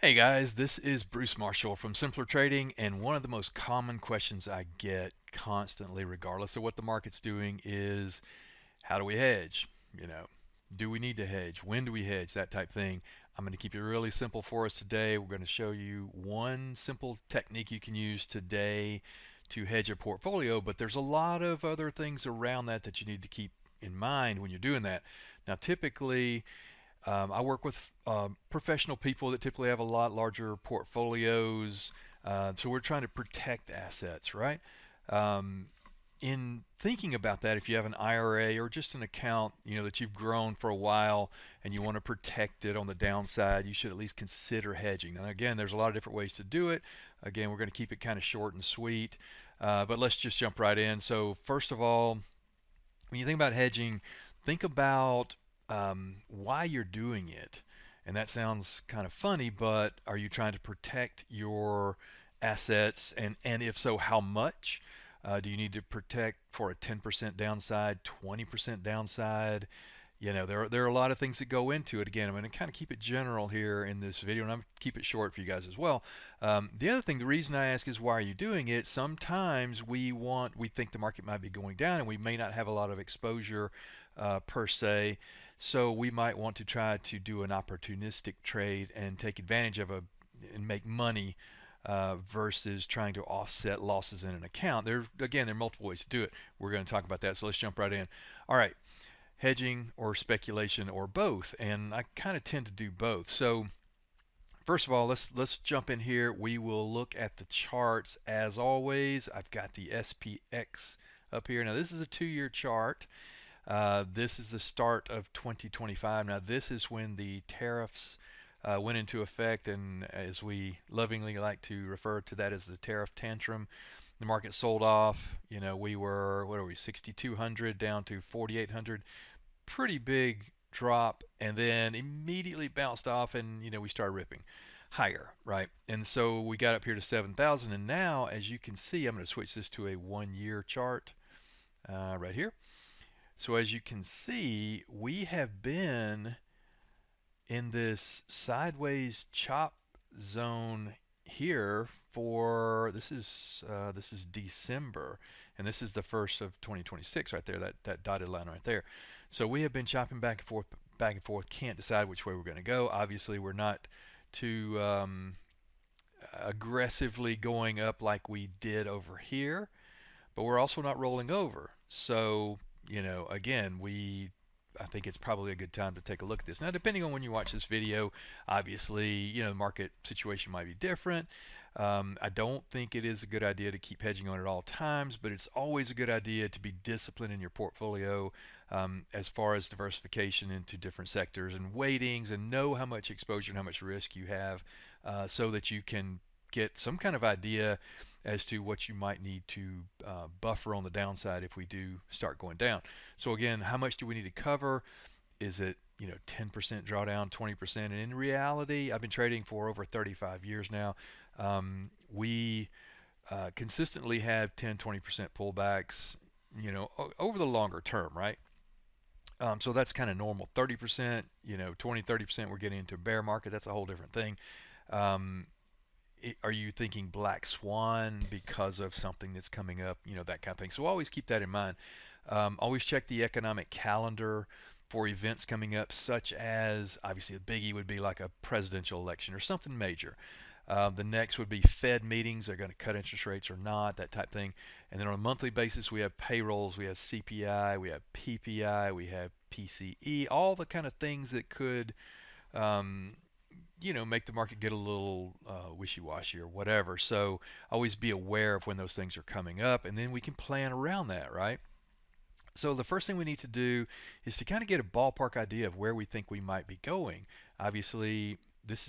Hey guys, this is Bruce Marshall from Simpler Trading, and one of the most common questions I get constantly, regardless of what the market's doing, is how do we hedge? You know, do we need to hedge? When do we hedge? That type thing. I'm going to keep it really simple for us today. We're going to show you one simple technique you can use today to hedge a portfolio, but there's a lot of other things around that you need to keep in mind when you're doing that. Now, typically, I work with professional people that typically have a lot larger portfolios, so we're trying to protect assets, right? Um, in thinking about that, if you have an IRA or just an account, that you've grown for a while and you want to protect it on the downside, you should at least consider hedging. Now, again, there's a lot of different ways to do it. Again, we're going to keep it kind of short and sweet, but let's just jump right in. So, first of all, when you think about hedging, think about why you're doing it. And that sounds kind of funny, but are you trying to protect your assets? And if so, how much? Do you need to protect for a 10% downside, 20% downside? There are a lot of things that go into it. Again, I'm going to kind of keep it general here in this video, and I'm going to keep it short for you guys as well. The other thing, the reason I ask is why are you doing it? Sometimes we think the market might be going down, and we may not have a lot of exposure per se. So we might want to try to do an opportunistic trade and take advantage of and make money versus trying to offset losses in an account. There are multiple ways to do it. We're going to talk about that. So let's jump right in. All right, hedging or speculation or both, and I kind of tend to do both. So first of all, let's jump in here. We will look at the charts as always. I've got the SPX up here. Now this is a 2-year chart. This is the start of 2025. Now this is when the tariffs went into effect, and as we lovingly like to refer to that as the tariff tantrum, the market sold off. We were, what are we, 6,200 down to 4,800. Pretty big drop, and then immediately bounced off, and we started ripping higher, right? And so we got up here to 7,000, and now, as you can see, I'm going to switch this to a 1-year chart right here. So as you can see, we have been in this sideways chop zone here for this is December, and this is the first of 2026 right there, that dotted line right there. So we have been chopping back and forth, can't decide which way we're going to go. Obviously we're not too aggressively going up like we did over here, but we're also not rolling over. So again, I think it's probably a good time to take a look at this. Now, depending on when you watch this video, obviously, the market situation might be different. I don't think it is a good idea to keep hedging on at all times, but it's always a good idea to be disciplined in your portfolio as far as diversification into different sectors and weightings, and know how much exposure and how much risk you have so that you can get some kind of idea as to what you might need to buffer on the downside if we do start going down. So again, how much do we need to cover? Is it 10% drawdown, 20%? And in reality, I've been trading for over 35 years now. We consistently have 10, 20% pullbacks, over the longer term, right? So that's kind of normal. 30%, 20, 30%, we're getting into a bear market. That's a whole different thing. Are you thinking black swan because of something that's coming up, that kind of thing? So always keep that in mind. Always check the economic calendar for events coming up, such as, obviously, a biggie would be like a presidential election or something major. The next would be Fed meetings. They're going to cut interest rates or not, that type thing. And then on a monthly basis, we have payrolls, we have CPI, we have PPI, we have PCE, all the kind of things that could make the market get a little wishy-washy or whatever. So always be aware of when those things are coming up, and then we can plan around that, right? So the first thing we need to do is to kind of get a ballpark idea of where we think we might be going. Obviously,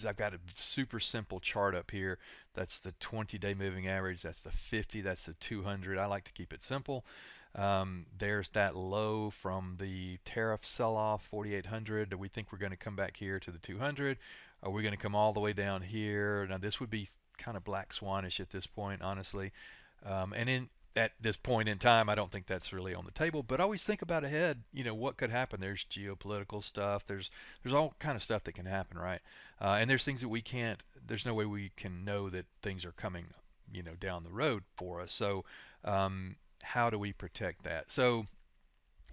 I've got a super simple chart up here. That's the 20-day moving average. That's the 50. That's the 200. I like to keep it simple. There's that low from the tariff sell-off, 4,800. Do we think we're going to come back here to the 200? Are we going to come all the way down here? Now this would be kind of black swanish at this point, honestly. And at this point in time, I don't think that's really on the table. But always think about ahead. What could happen? There's geopolitical stuff. There's all kind of stuff that can happen, right? And there's things that we can't there's no way we can know that things are coming, down the road for us. So how do we protect that? So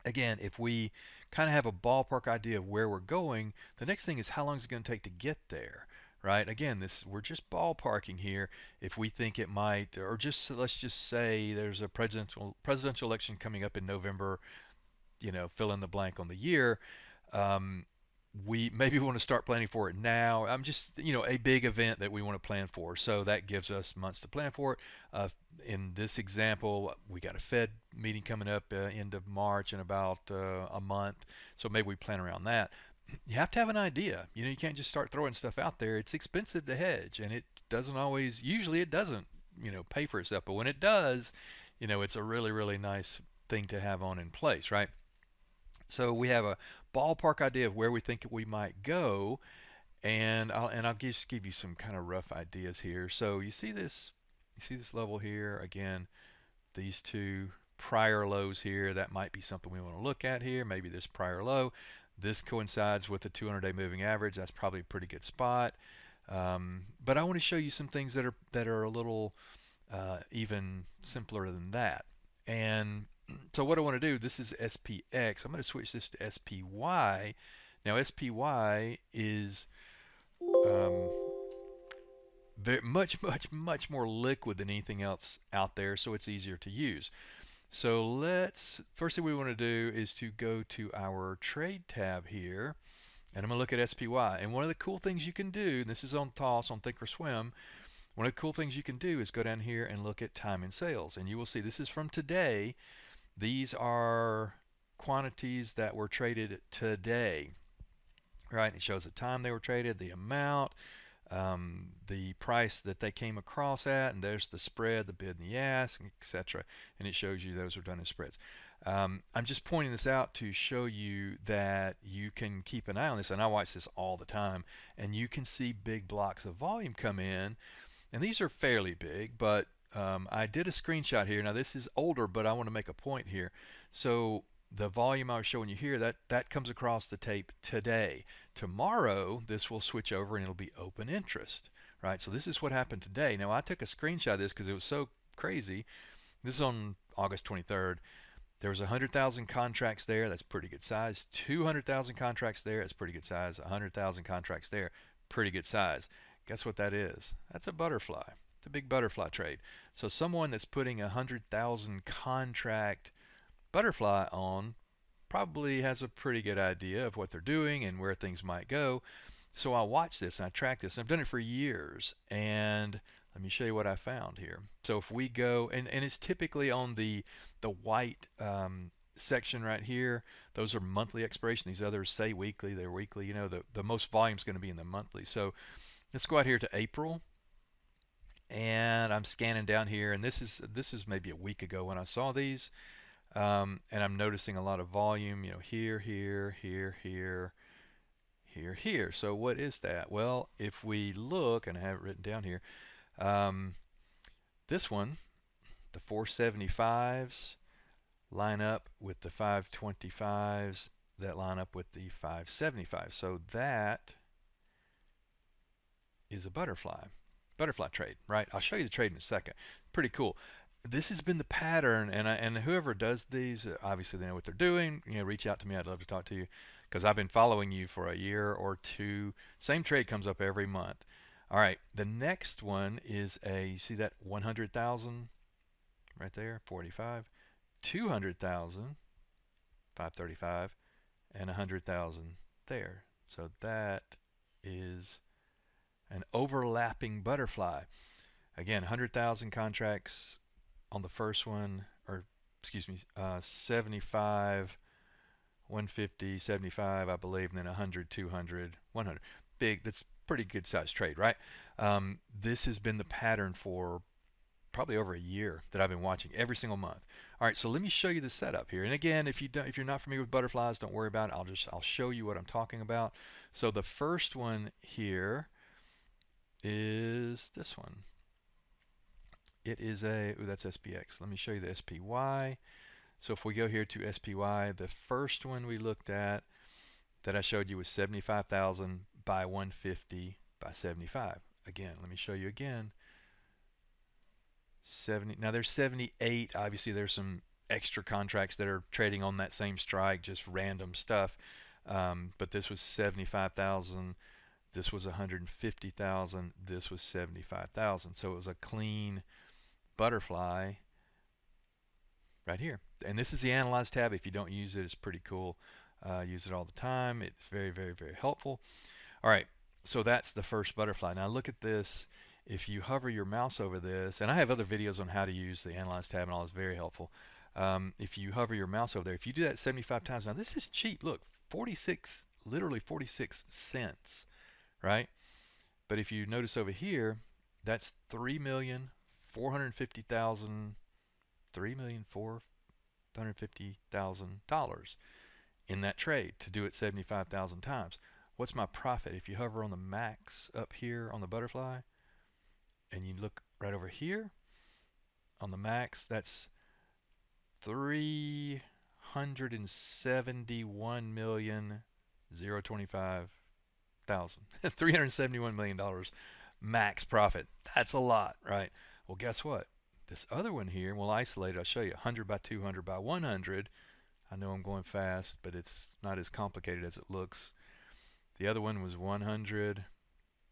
again, if we kind of have a ballpark idea of where we're going, the next thing is how long is it going to take to get there, right? Again, this we're just ballparking here. If we think it might, or just let's just say there's a presidential election coming up in November, fill in the blank on the year. Um, we maybe want to start planning for it now. I'm just, a big event that we want to plan for. So that gives us months to plan for it. In this example, we got a Fed meeting coming up end of March in about a month. So maybe we plan around that. You have to have an idea. You can't just start throwing stuff out there. It's expensive to hedge, and it doesn't always, usually it doesn't, pay for itself. But when it does, it's a really, really nice thing to have on in place, right? So we have a ballpark idea of where we think we might go, and I'll just give you some kind of rough ideas here. So you see this level here again. These two prior lows here, that might be something we want to look at here. Maybe this prior low. This coincides with the 200-day moving average. That's probably a pretty good spot. But I want to show you some things that are a little even simpler than that. And so what I want to do, this is SPX. I'm going to switch this to SPY. Now SPY is um, very much, much, much more liquid than anything else out there, so it's easier to use. So first thing we want to do is to go to our trade tab here, and I'm going to look at SPY. And one of the cool things you can do, and this is on TOS on Thinkorswim, one of the cool things you can do is go down here and look at time and sales, and you will see this is from today. These are quantities that were traded today, right? It shows the time they were traded, the amount, the price that they came across at, and there's the spread, the bid and the ask, etc. And it shows you those are done in spreads. I'm just pointing this out to show you that you can keep an eye on this, and I watch this all the time, and you can see big blocks of volume come in, and these are fairly big, but I did a screenshot here. Now this is older, but I want to make a point here. So the volume I was showing you here, that comes across the tape today. Tomorrow, this will switch over and it'll be open interest, right? So this is what happened today. Now I took a screenshot of this because it was so crazy. This is on August 23rd. There was 100,000 contracts there. That's pretty good size. 200,000 contracts there. That's pretty good size. 100,000 contracts there. Pretty good size. Guess what that is? That's a butterfly. It's a big butterfly trade. So someone that's putting 100,000 contract butterfly on probably has a pretty good idea of what they're doing and where things might go. So I watch this and I track this. I've done it for years, and let me show you what I found here. So if we go, and it's typically on the white section right here. Those are monthly expiration. These others say weekly. They're weekly. The most volume is going to be in the monthly. So let's go out here to April, and I'm scanning down here, and this is maybe a week ago when I saw these, and I'm noticing a lot of volume, here, here, here, here, here, here. So what is that? Well, if we look, and I have it written down here, this one, the 475s line up with the 525s that line up with the 575s. So that is a butterfly trade, right? I'll show you the trade in a second. Pretty cool. This has been the pattern, and whoever does these, obviously they know what they're doing. Reach out to me. I'd love to talk to you because I've been following you for a year or two. Same trade comes up every month. All right, the next one is you see that 100,000 right there, 45, 200,000, 535, and 100,000 there. So that is an overlapping butterfly. Again, 100,000 contracts on the first one, or excuse me, 75, 150, 75, I believe, and then 100, 200, 100. Big, that's pretty good sized trade, right? This has been the pattern for probably over a year that I've been watching every single month. All right, so let me show you the setup here. And again, if you're not familiar with butterflies, don't worry about it. I'll show you what I'm talking about. So the first one here is this one. It is that's SPX. Let me show you the SPY. So if we go here to SPY, the first one we looked at that I showed you was 75,000 by 150 by 75. again, let me show you again. 70. Now there's 78. Obviously, there's some extra contracts that are trading on that same strike, just random stuff. But this was 75,000. This was 150,000. This was 75,000. So it was a clean butterfly right here. And this is the Analyze tab. If you don't use it, it's pretty cool. Use it all the time. It's very, very, very helpful. All right, so that's the first butterfly. Now look at this. If you hover your mouse over this, and I have other videos on how to use the Analyze tab and all, it's very helpful. If you hover your mouse over there, if you do that 75 times, now this is cheap. Look, 46, literally 46 cents, right? But if you notice over here, that's 3,450,000, $3,450,000 in that trade to do it 75,000 times. What's my profit? If you hover on the max up here on the butterfly and you look right over here on the max, that's 371,025,000. $371 million max profit. That's a lot, right? Well, guess what? This other one here, we'll isolate it. I'll show you 100 by 200 by 100. I know I'm going fast, but it's not as complicated as it looks. The other one was 100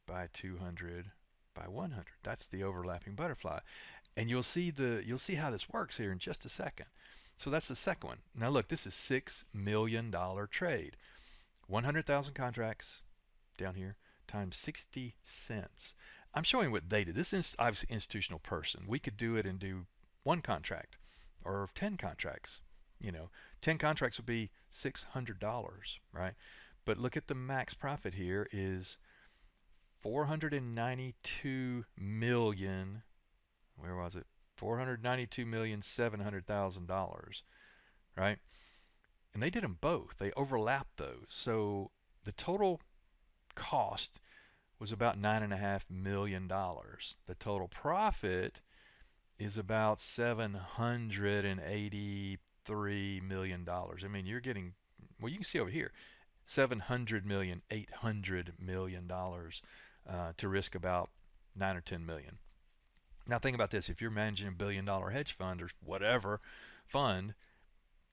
by 200 by 100. That's the overlapping butterfly. And you'll see how this works here in just a second. So that's the second one. Now look, this is $6 million trade. 100,000 contracts down here times 60 cents. I'm showing what they did. This is obviously an institutional person. We could do it and do one contract or 10 contracts. 10 contracts would be $600, right? But look at the max profit here is 492 million. Where was it? $492,700,000, right? And they did them both. They overlapped those. So the total cost was about $9.5 million. The total profit is about $783 million. I mean, you're getting, well, you can see over here, $700 million, $800 million to risk about 9 or 10 million. Now think about this. If you're managing $1 billion hedge fund or whatever fund,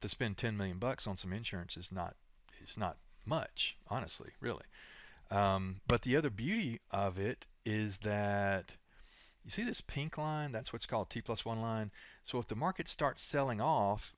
to spend 10 million bucks on some insurance is not much, honestly, really. But the other beauty of it is that you see this pink line? That's what's called T+1 line. So if the market starts selling off,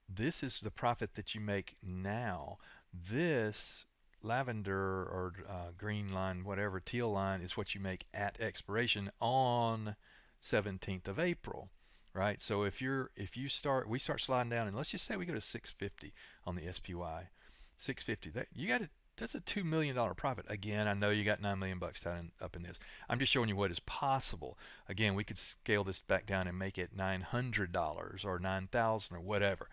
this is the profit that you make now. This lavender or green line, whatever, teal line is what you make at expiration on 17th of April, right? So we start sliding down, and let's just say we go to 650 on the SPY, 650. That's a $2 million profit. Again, I know you got 9 million bucks tied up in this. I'm just showing you what is possible. Again, we could scale this back down and make it $900 or 9,000 or whatever.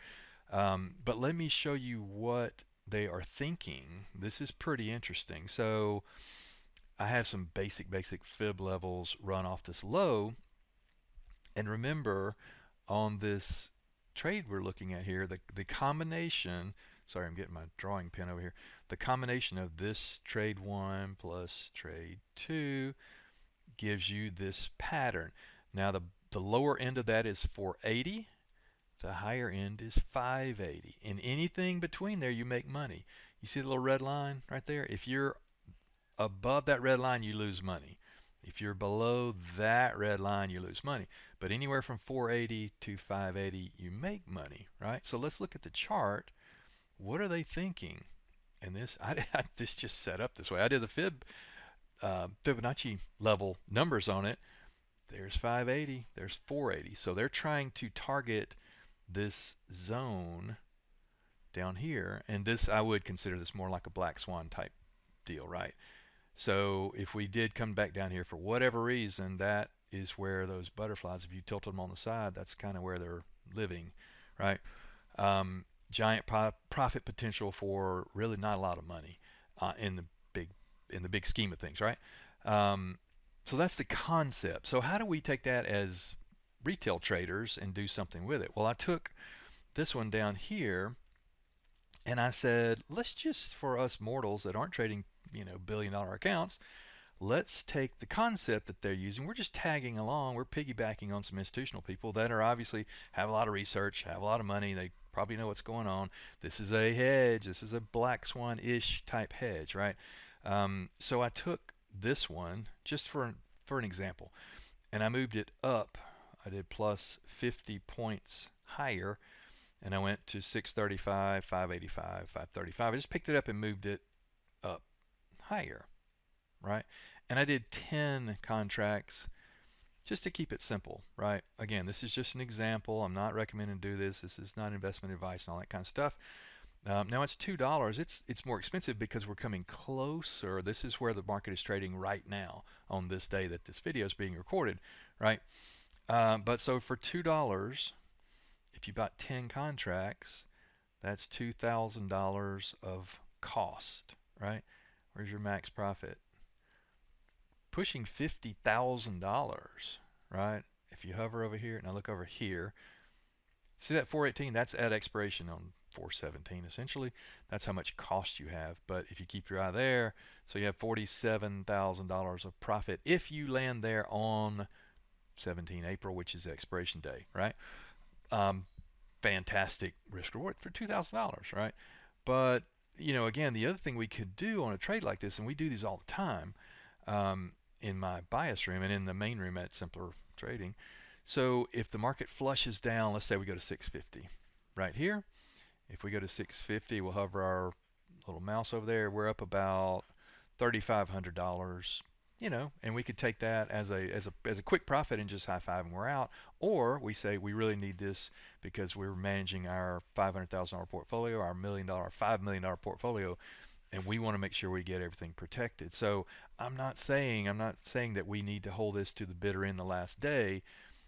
But let me show you what they are thinking. This is pretty interesting. So I have some basic fib levels run off this low. And remember, on this trade we're looking at here, the combination, sorry, I'm getting my drawing pen over here, the combination of this trade 1 plus trade 2 gives you this pattern. Now the lower end of that is 480, the higher end is 580. In anything between there, you make money. You see the little red line right there? If you're above that red line, you lose money. If you're below that red line, you lose money. But anywhere from 480 to 580, you make money, right? So let's look at the chart. What are they thinking? And this just set up this way. I did the Fibonacci level numbers on it. There's 580, there's 480. So they're trying to target this zone down here. And this, I would consider this more like a black swan type deal, right? So if we did come back down here for whatever reason, that is where those butterflies, if you tilt them on the side, that's kind of where they're living, right? Giant profit potential for really not a lot of money in the big scheme of things, right? So that's the concept. So how do we take that as retail traders and do something with it? Well, I took this one down here and I said, let's just, for us mortals that aren't trading, $1 billion accounts, let's take the concept that they're using. We're just tagging along. We're piggybacking on some institutional people that are obviously have a lot of research, have a lot of money. They probably know what's going on. This is a hedge. This is a black swan-ish type hedge, right? So I took this one just for an example, and I moved it up. I did plus 50 points higher, and I went to 635, 585, 535. I just picked it up and moved it up higher, right? And I did 10 contracts just to keep it simple, right? Again, this is just an example. I'm not recommending to do this. This is not investment advice and all that kind of stuff. Now it's $2. It's more expensive because we're coming closer. This is where the market is trading right now on this day that this video is being recorded, right? But so for $2, if you bought 10 contracts, that's $2,000 of cost, right? Where's your max profit? Pushing $50,000, right? If you hover over here, and I look over here, see that 418? That's at expiration on 417 essentially. That's how much cost you have. But if you keep your eye there, so you have $47,000 of profit if you land there on 17 April, which is the expiration day, right? Fantastic risk reward for $2,000, right? But you know, again, the other thing we could do on a trade like this, and we do these all the time in my bias room and in the main room at Simpler Trading. So if the market flushes down, let's say we go to 650 right here. If we go to 650, we'll hover our little mouse over there. We're up about $3,500, you know, and we could take that as a quick profit and just high five and we're out. Or we say we really need this because we're managing our $500,000 portfolio, our $5 million portfolio, and we want to make sure we get everything protected. So I'm not saying that we need to hold this to the bitter end the last day.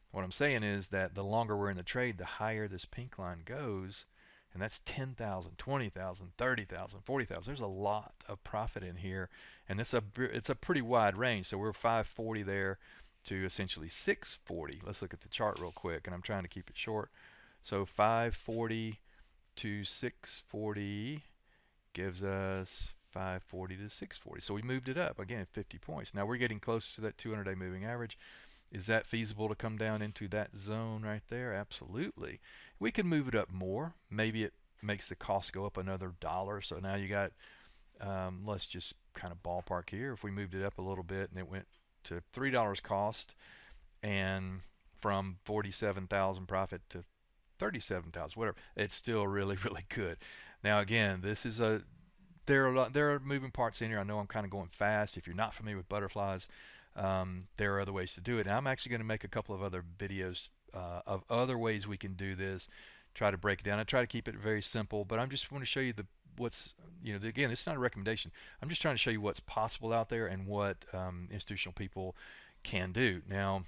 What I'm saying is that the longer we're in the trade, the higher this pink line goes, and that's 10,000, 20,000, 30,000, 40,000. There's a lot of profit in here, and it's a pretty wide range. So we're 540 there to essentially 640. Let's look at the chart real quick, and I'm trying to keep it short. So 540 to 640 gives us 540 to 640. So we moved it up again 50 points. Now we're getting closer to that 200-day moving average. Is that feasible to come down into that zone right there? Absolutely. We could move it up more. Maybe it makes the cost go up another $1. So now you got, let's just kind of ballpark here. If we moved it up a little bit and it went to $3 cost, and from 47,000 profit to 37,000, whatever, it's still really, really good. Now again, this is there are moving parts in here. I know I'm kind of going fast. If you're not familiar with butterflies, there are other ways to do it. And I'm actually going to make a couple of other videos of other ways we can do this, try to break it down. I try to keep it very simple, but I'm just want to show you what's, you know, again, it's not a recommendation. I'm just trying to show you what's possible out there and what institutional people can do. Now,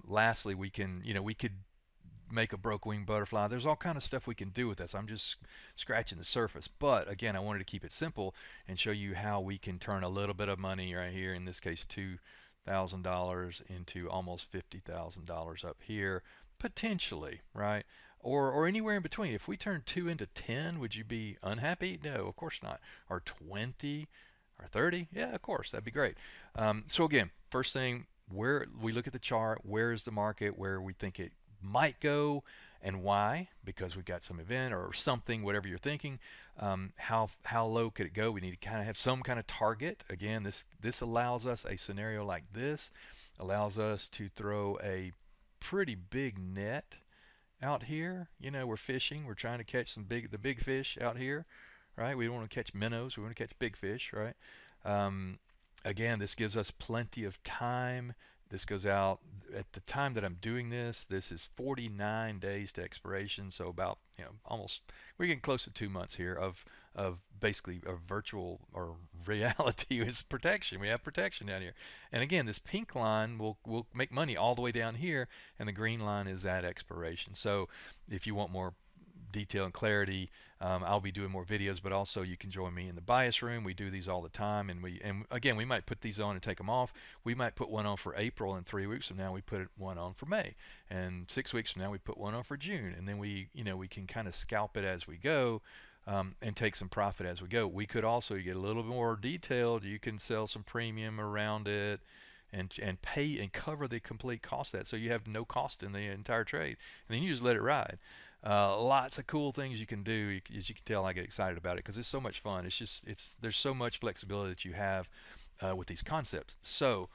lastly, we can, you know, we could make a broke wing butterfly. There's all kind of stuff we can do with this. I'm just scratching the surface, but again, I wanted to keep it simple and show you how we can turn a little bit of money right here, in this case $2,000 into almost $50,000 up here potentially, right? Or anywhere in between. If we turn 2 into 10, would you be unhappy? No, of course not. Or 20 or 30? Yeah, of course, that'd be great. So again, first thing, where we look at the chart, where is the market, where we think it might go and why, because we've got some event or something, whatever you're thinking. How low could it go? We need to kind of have some kind of target. Again, this allows us, a scenario like this allows us to throw a pretty big net out here. You know, we're fishing, we're trying to catch the big fish out here, right? We don't want to catch minnows, we want to catch big fish, right? Again, this gives us plenty of time. This goes out at the time that I'm doing this. This is 49 days to expiration, so about, you know, almost, we're getting close to 2 months here of basically a virtual or reality is protection. We have protection down here, and again, this pink line will make money all the way down here, and the green line is at expiration. So if you want more detail and clarity, I'll be doing more videos, but also you can join me in the bias room. We do these all the time, and again, we might put these on and take them off. We might put one on for April, and 3 weeks from now we put one on for May, and 6 weeks from now we put one on for June, and then we can kind of scalp it as we go. and take some profit as we go. We could also get a little more detailed. You can sell some premium around it and pay and cover the complete cost of that, so you have no cost in the entire trade, and then you just let it ride. Lots of cool things you can do. As you can tell, I get excited about it because it's so much fun. It's there's so much flexibility that you have with these concepts. So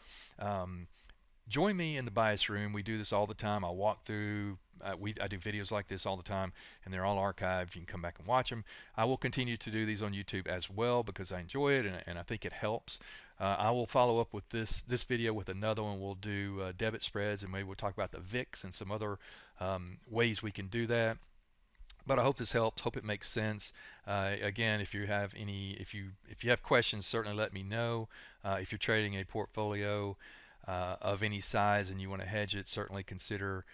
join me in the bias room. We do this all the time. I walk through. I do videos like this all the time, and they're all archived. You can come back and watch them. I will continue to do these on YouTube as well because I enjoy it and I think it helps. I will follow up with this video with another one. We'll do debit spreads, and maybe we'll talk about the VIX and some other ways we can do that. But I hope this helps. Hope it makes sense. Again, if you have if you have questions, certainly let me know. If you're trading a portfolio of any size and you want to hedge it, certainly consider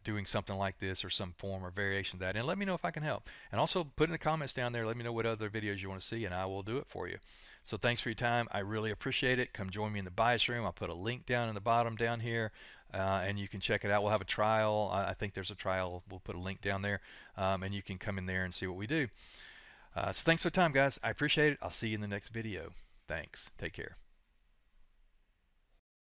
doing something like this or some form or variation of that, and let me know if I can help. And also put in the comments down there, let me know what other videos you want to see, and I will do it for you. So thanks for your time. I really appreciate it. Come join me in the bias room. I'll put a link down in the bottom down here, and you can check it out. We'll have a trial. I think there's a trial. We'll put a link down there, and you can come in there and see what we do. So thanks for the time, guys. I appreciate it. I'll see you in the next video. Thanks. Take care.